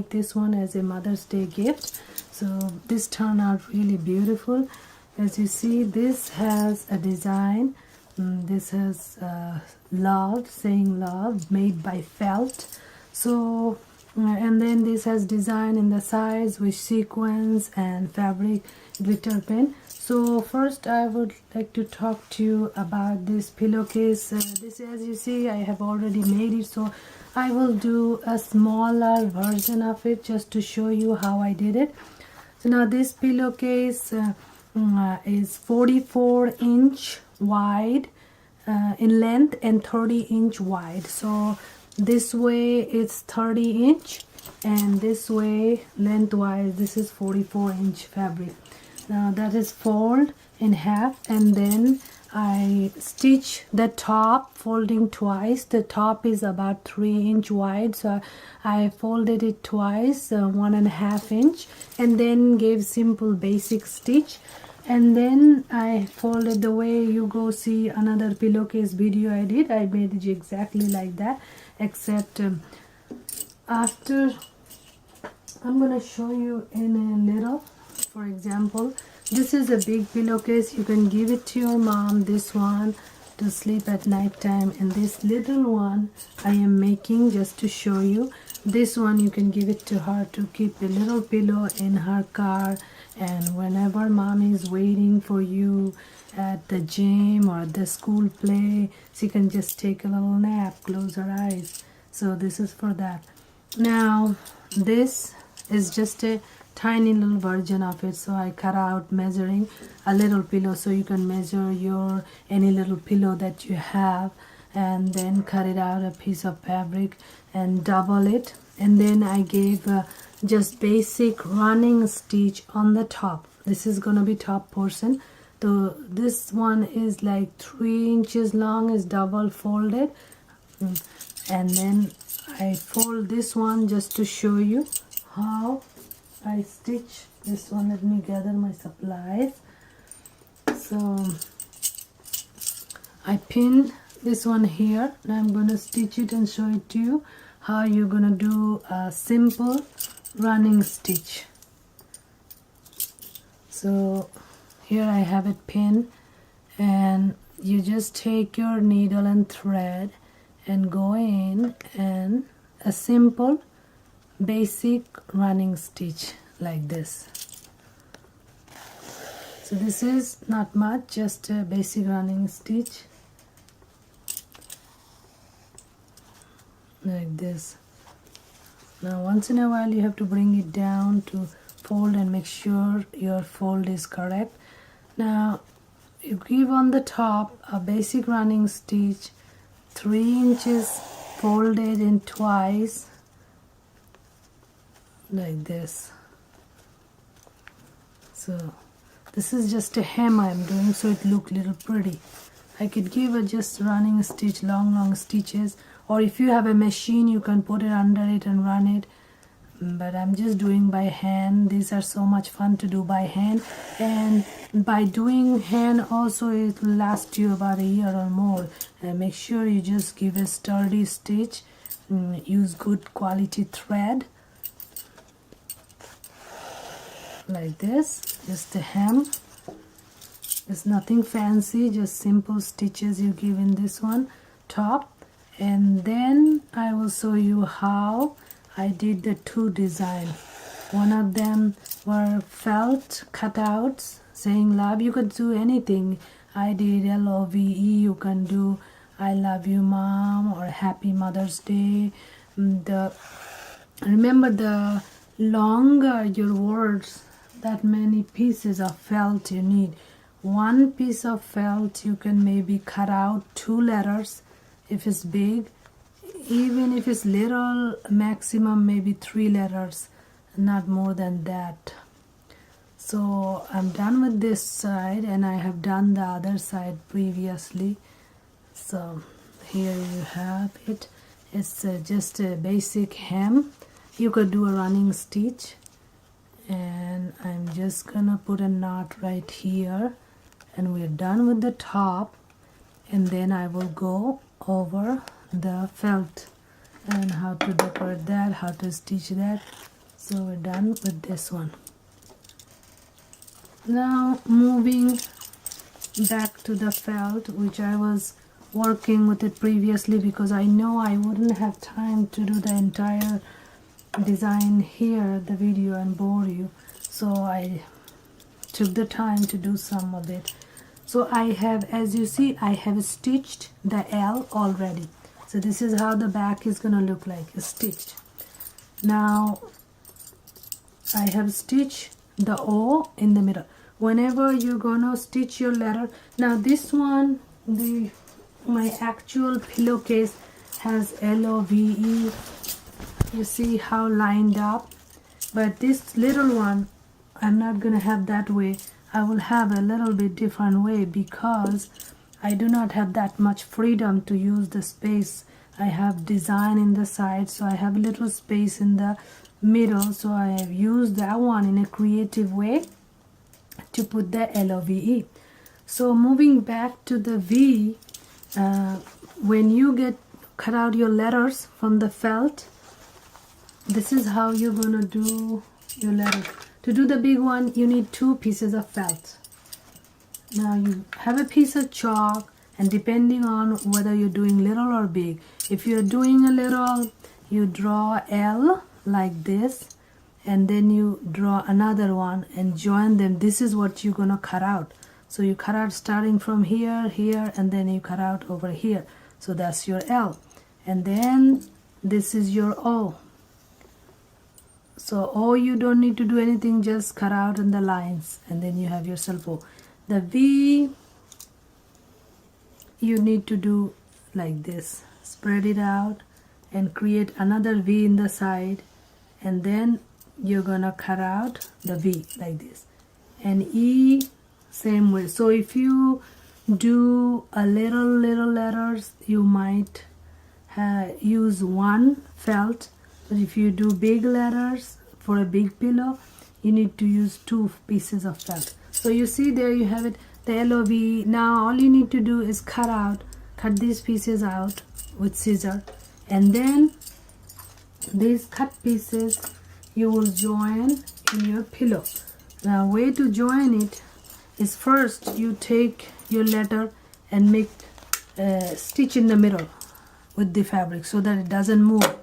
make this one as a Mother's Day gift. So this turned out really beautiful. As you see, this has a design. This has love, saying love, made by felt. So and then this has design in the sides with sequins and fabric glitter pen. So first I would like to talk to you about this pillowcase. This, as you see, I have already made it, so I will do a smaller version of it just to show you how I did it. So now this pillowcase is 44-inch wide in length and 30-inch wide. So this way it's 30-inch and this way lengthwise this is 44-inch fabric. Now that is fold in half, and then I stitch the top, folding twice. The top is about 3-inch wide, so I folded it twice, 1.5 inch, and then gave simple basic stitch. And then I folded the way you go see another pillowcase video I did. I made it exactly like that, except after I'm gonna show you in a little. For example, this is a big pillowcase. You can give it to your mom, this one, to sleep at night time, and this little one I am making just to show you. This one you can give it to her to keep a little pillow in her car, and whenever mommy is waiting for you at the gym or the school play, she can just take a little nap, close her eyes. So this is for that. Now this is just a tiny little version of it, so I cut out measuring a little pillow, so you can measure your any little pillow that you have, and then cut it out a piece of fabric and double it, and then I gave just basic running stitch on the top. This is gonna be top portion. So this one is like 3 inches long, is double folded, and then I fold this one just to show you how I stitch this one. Let me gather my supplies. So I pin this one here, and I'm gonna stitch it and show it to you how you're gonna do a simple running stitch. So here I have it pinned, and you just take your needle and thread and go in and a simple basic running stitch like this. So this is not much, just a basic running stitch like this. Now once in a while you have to bring it down to fold and make sure your fold is correct. Now you give on the top a basic running stitch, 3 inches folded in twice like this. So this is just a hem I'm doing, so it look little pretty. I could give a just running stitch, long stitches, or if you have a machine you can put it under it and run it, but I'm just doing by hand. These are so much fun to do by hand, and by doing hand also it will last you about a year or more. And make sure you just give a sturdy stitch, use good quality thread like this. Just a hem, it's nothing fancy, just simple stitches you give in this one top. And then I will show you how I did the two design. One of them were felt cutouts saying love. You could do anything. I did LOVE. You can do I love you mom or happy Mother's Day. Remember, the longer your words, that many pieces of felt you need. One piece of felt you can maybe cut out 2 letters if it's big. Even if it's little, maximum maybe 3 letters, not more than that. So I'm done with this side, and I have done the other side previously. So here you have it. It's just a basic hem. You could do a running stitch, and I'm just gonna put a knot right here, and we're done with the top. And then I will go over the felt and how to decorate that, how to stitch that. So we're done with this one. Now moving back to the felt, which I was working with it previously because I know I wouldn't have time to do the entire design here, the video, and bore you. So I took the time to do some of it. So I have, as you see, I have stitched the L already. So this is how the back is gonna look like, stitched. Now I have stitched the O in the middle. Whenever you're gonna stitch your letter, now this one, my actual pillowcase has LOVE. You see how lined up, but this little one I'm not gonna have that way. I will have a little bit different way because I do not have that much freedom to use the space. I have design in the side, so I have a little space in the middle, so I have used that one in a creative way to put the LOVE. So moving back to the V, when you cut out your letters from the felt, this is how you're gonna do your letters. To do the big one, you need 2 pieces of felt. Now you have a piece of chalk, and depending on whether you're doing little or big, if you're doing a little, you draw L like this, and then you draw another one and join them. This is what you're gonna cut out. So you cut out starting from here, here, and then you cut out over here. So that's your L. And then this is your O. So O, you don't need to do anything, just cut out in the lines, and then you have yourself O. The V, you need to do like this. Spread it out and create another V in the side, and then you're gonna cut out the V like this. And E, same way. So if you do a little letters, you might use one felt, but if you do big letters for a big pillow, you need to use 2 pieces of felt. So you see there you have it, the LOV. Now all you need to do is cut these pieces out with scissor, and then these cut pieces you will join in your pillow. Now way to join it is, first you take your letter and make a stitch in the middle with the fabric so that it doesn't move.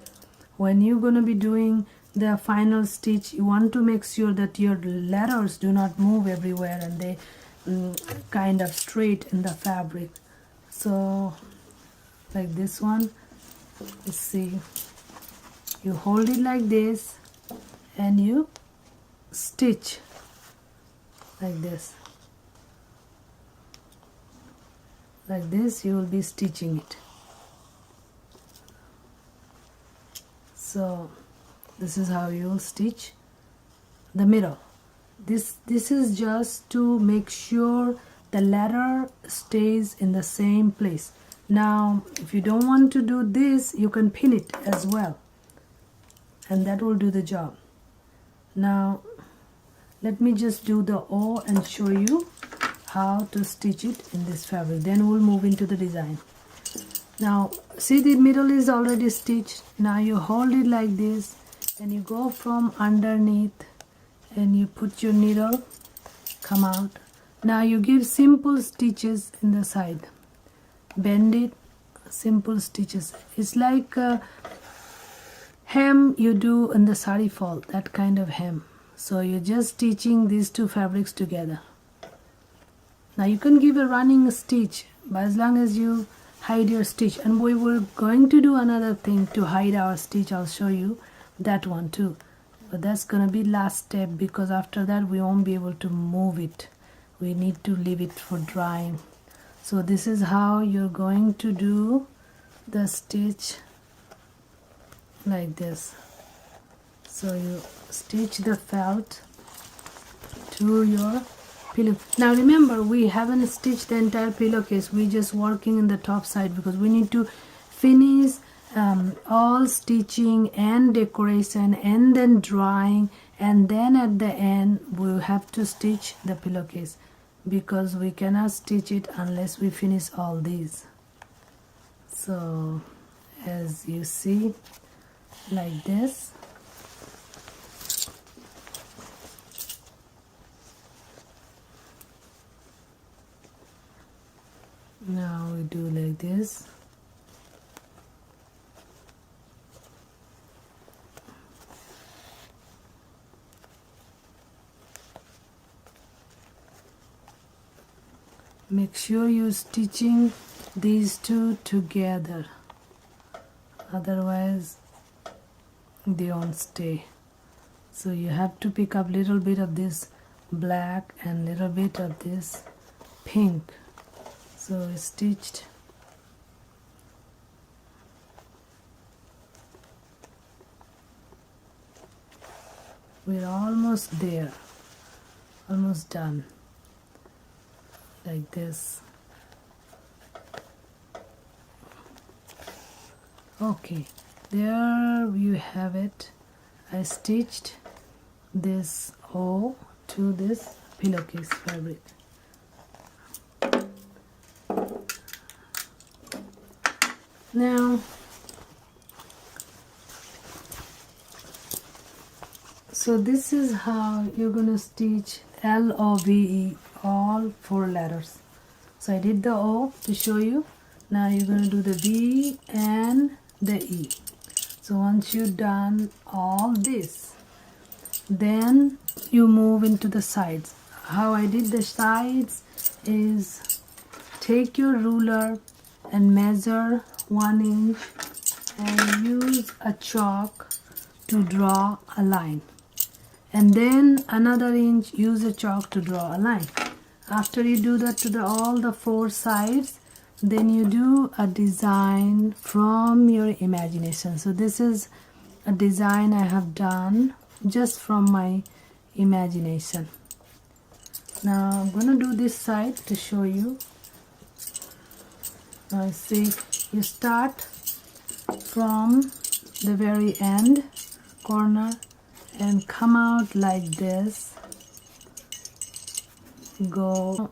When you're going to be doing the final stitch, you want to make sure that your letters do not move everywhere and they kind of straight in the fabric. So like this one, you see, you hold it like this and you stitch like this. Like this you will be stitching it. So this is how you will stitch the middle. This is just to make sure the letter stays in the same place. Now if you don't want to do this, you can pin it as well, and that will do the job. Now let me just do the O and show you how to stitch it in this fabric, then we'll move into the design. Now see, the middle is already stitched. Now you hold it like this and you go from underneath and you put your needle, come out. Now you give simple stitches in the side, bend it, simple stitches. It's like a hem you do in the sari fall, that kind of hem. So you're just stitching these 2 fabrics together. Now you can give a running stitch, but as long as you hide your stitch. And we were going to do another thing to hide our stitch. I'll show you that one too, but that's gonna be last step, because after that we won't be able to move it. We need to leave it for drying. So this is how you're going to do the stitch, like this. So you stitch the felt to your pillow. Now remember, we haven't stitched the entire pillowcase. We're just working in the top side because we need to finish all stitching and decoration and then drying, and then at the end we'll have to stitch the pillowcase, because we cannot stitch it unless we finish all these. So as you see, like this, Now we do like this. Make sure you're stitching these two together, otherwise they won't stay. So you have to pick up little bit of this black and little bit of this pink. So it's stitched. We're almost there, almost done. Like this. Okay, there you have it. I stitched this O to this pillowcase fabric. Now so this is how you're gonna stitch LOVE, all 4 letters. So I did the O to show you. Now you're gonna do the V and the E. So once you've done all this, then you move into the sides. How I did the sides is take your ruler and measure 1 inch and use a chalk to draw a line. And then another inch, use a chalk to draw a line. After you do that to all the 4 sides, then you do a design from your imagination. So this is a design I have done just from my imagination. Now I'm going to do this side to show you. Now see, you start from the very end corner and come out like this. Go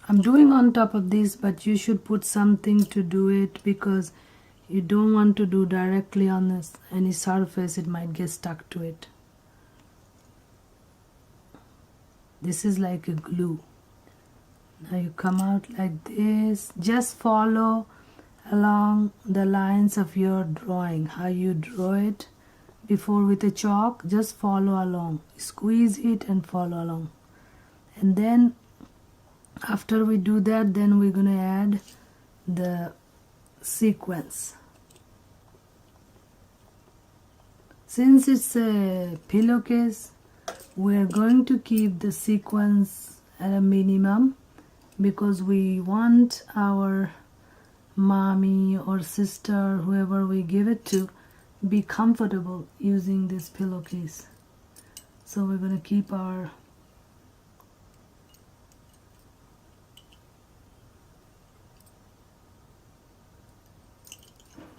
I'm doing on top of this, but you should put something to do it because you don't want to do directly on this any surface, it might get stuck to it. This is like a glue. Now you come out like this. Just follow along the lines of your drawing, how you draw it before with a chalk. Just follow along, squeeze it and follow along. And then after we do that, then we're going to add the sequence. Since it's a pillowcase, we're going to keep the sequence at a minimum because we want our mommy or sister, whoever we give it to, be comfortable using this pillowcase. So we're going to keep our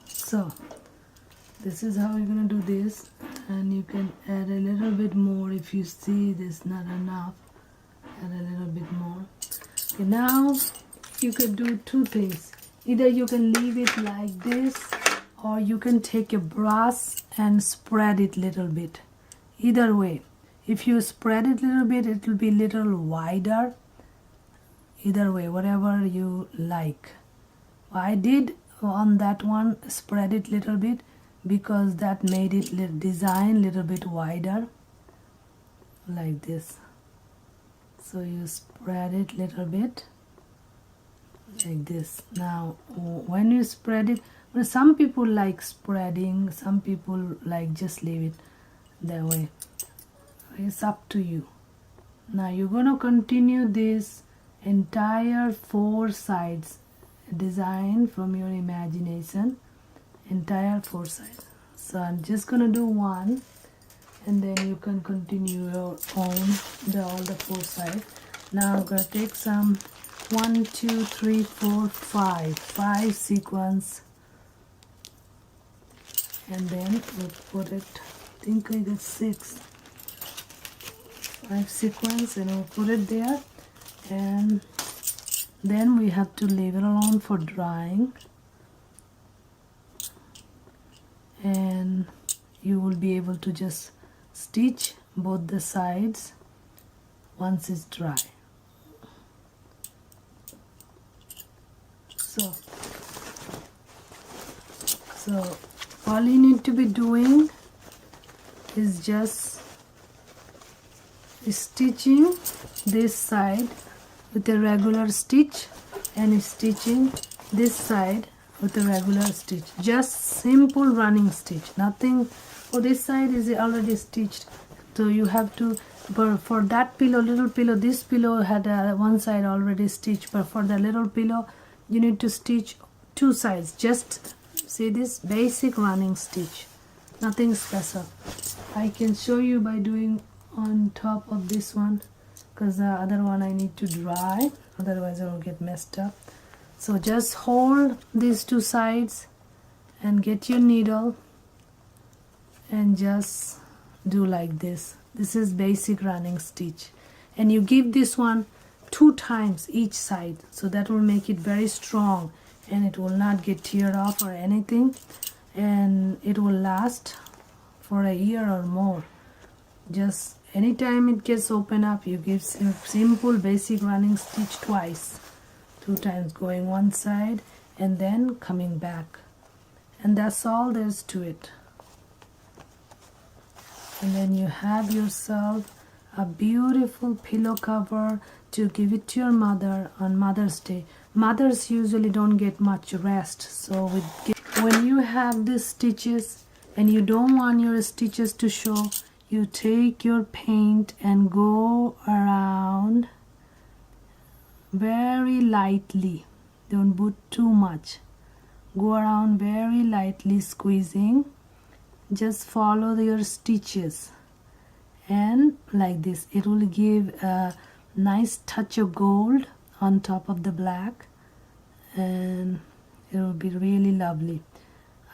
so this is how you're going to do this, and you can add a little bit more if you see this not enough. Add a little bit more. Okay, now you can do 2 things. Either you can leave it like this, or you can take a brush and spread it little bit. Either way, if you spread it little bit, it will be little wider. Either way, whatever you like. I did on that one spread it little bit because that made it design little bit wider like this. So you spread it little bit like this. Now when you spread it, well, some people like spreading, some people like just leave it that way. It's up to you. Now you're going to continue this entire 4 sides design from your imagination, entire 4 sides. So I'm just going to do 1, and then you can continue your own all the 4 sides. Now I'm going to take some 1 2 3 4 5 sequence, and then we'll put it, I think I got 5 sequence, and we'll put it there, and then we have to leave it alone for drying, and you will be able to just stitch both the sides once it's dry. So all you need to be doing is just stitching this side with a regular stitch and stitching this side with a regular stitch. Just simple running stitch, nothing. For this side is already stitched, so you have to, for that pillow, little pillow, this pillow had one side already stitched, but for the little pillow you need to stitch two sides. Just see this basic running stitch, nothing special. I can show you by doing on top of this one, because the other one I need to dry, otherwise it will get messed up. So just hold these two sides and get your needle and just do like this. This is basic running stitch, and you give this one 2 times each side, so that will make it very strong and it will not get teared off or anything, and it will last for a year or more. Just anytime it gets open up, you give simple basic running stitch twice, 2 times, going one side and then coming back, and that's all there's to it. And then you have yourself a beautiful pillow cover to give it to your mother on Mother's Day. Mothers usually don't get much rest, so when you have these stitches and you don't want your stitches to show, you take your paint and go around very lightly. Don't put too much. Go around very lightly, squeezing. Just follow your stitches, and like this it will give a nice touch of gold on top of the black, and it will be really lovely.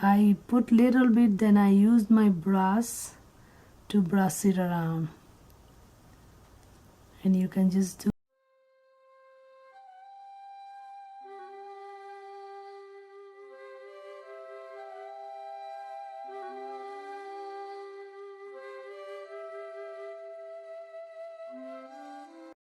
I put little bit, then I used my brush to brush it around, and you can just do